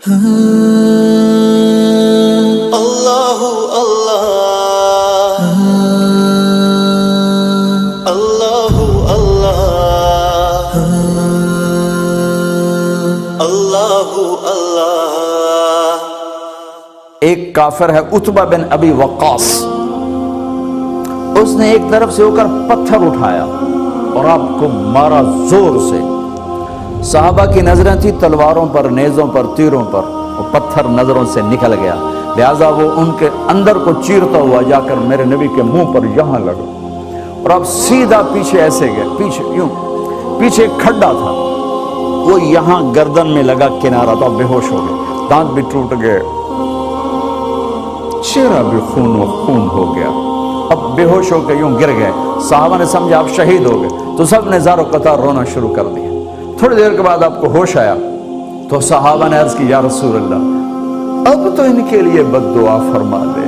اللہ اللہ اللہ اللہ اللہ اللہ۔ ایک کافر ہے عتبہ بن ابی وقاص، اس نے ایک طرف سے ہو کر پتھر اٹھایا اور آپ کو مارا زور سے۔ صحابہ کی نظریں تھی تلواروں پر، نیزوں پر، تیروں پر، وہ پتھر نظروں سے نکل گیا، لہٰذا وہ ان کے اندر کو چیرتا ہوا جا کر میرے نبی کے منہ پر یہاں لگا، اور اب سیدھا پیچھے ایسے گئے، پیچھے یوں، پیچھے ایک کھڈا تھا، وہ یہاں گردن میں لگا، کنارہ تھا، بے ہوش ہو گئے، دانت بھی ٹوٹ گئے، چہرہ بھی خون و خون ہو گیا، اب بے ہوش ہو کے یوں گر گئے۔ صحابہ نے سمجھا آپ شہید ہو گئے، تو سب نے زار و قطار رونا شروع کر دیا۔ تھوڑی دیر کے بعد آپ کو ہوش آیا تو صحابہ نے عرض کی یا رسول اللہ اب تو ان کے لیے بد دعا فرما دے،